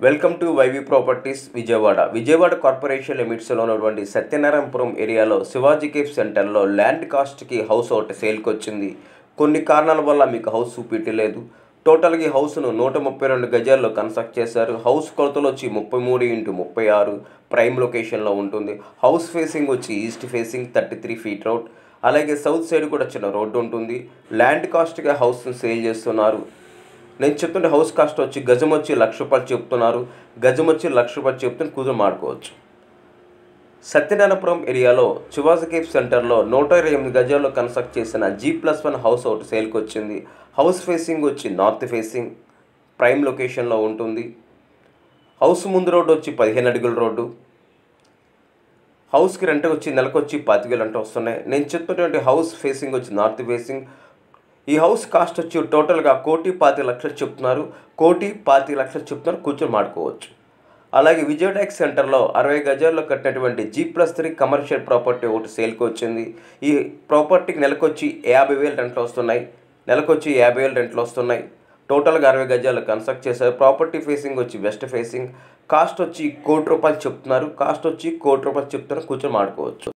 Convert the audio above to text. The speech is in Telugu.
Welcome to YV properties Vijayawada corporation లిమిట్స్లో ఉన్నటువంటి సత్యనారాయణపురం ఏరియాలో శివాజీ కేఫ్ సెంటర్లో ల్యాండ్ కాస్ట్కి హౌస్ ఒకటి సేల్కి వచ్చింది. కొన్ని కారణాల వల్ల మీకు హౌస్ చూపించలేదు. టోటల్గా ఈ హౌస్ను 132 గజాల్లో కన్స్ట్రక్ట్ చేశారు. హౌస్ కొలతలు వచ్చి 33x36 ప్రైమ్ లొకేషన్లో ఉంటుంది. హౌస్ ఫేసింగ్ వచ్చి ఈస్ట్ ఫేసింగ్ 33 ఫీట్ రోడ్, అలాగే సౌత్ సైడ్ కూడా చిన్న రోడ్డు ఉంటుంది. ల్యాండ్ కాస్ట్గా హౌస్ను సేల్ చేస్తున్నారు. నేను చెప్తుంటే హౌస్ కాస్ట్ వచ్చి గజం వచ్చి ₹1,00,000 చెప్తున్నారు. గజం వచ్చి ₹1,00,000 చెప్తున్న కూతురు మాడుకోవచ్చు. సత్యనారాయణపురం ఏరియాలో శివాజీ కేఫ్ సెంటర్లో 128 గజాల్లో కన్స్ట్రక్ట్ చేసిన G+1 హౌస్ ఒకటి సేల్కి వచ్చింది. హౌస్ ఫేసింగ్ వచ్చి నార్త్ ఫేసింగ్ ప్రైమ్ లొకేషన్లో ఉంటుంది. హౌస్ ముందు రోడ్డు వచ్చి 15 అడుగుల రోడ్డు. హౌస్కి రెంట్ వచ్చి నెలకు వచ్చి 25,000 రెంట్ వస్తున్నాయి. నేను చెప్తున్నటువంటి హౌస్ ఫేసింగ్ వచ్చి నార్త్ ఫేసింగ్. ఈ హౌస్ కాస్ట్ వచ్చి టోటల్గా 1,25,00,000 చెప్తున్నారు. 1,25,00,000 చెప్తున్నారు, కూర్చొని మాడుకోవచ్చు. అలాగే విజయవాడ సెంటర్లో 60 గజాల్లో కట్టినటువంటి G+3 కమర్షియల్ ప్రాపర్టీ ఒకటి సేల్కి వచ్చింది. ఈ ప్రాపర్టీకి నెలకొచ్చి 50,000 రెంట్లు వస్తున్నాయి. రెంట్లు వస్తున్నాయి. టోటల్గా 60 గజాల్లో కన్స్ట్రక్ట్ చేశారు. ప్రాపర్టీ ఫేసింగ్ వచ్చి వెస్ట్ ఫేసింగ్. కాస్ట్ వచ్చి ₹1,00,00,000 చెప్తున్నారు. కూర్చొని మాడుకోవచ్చు.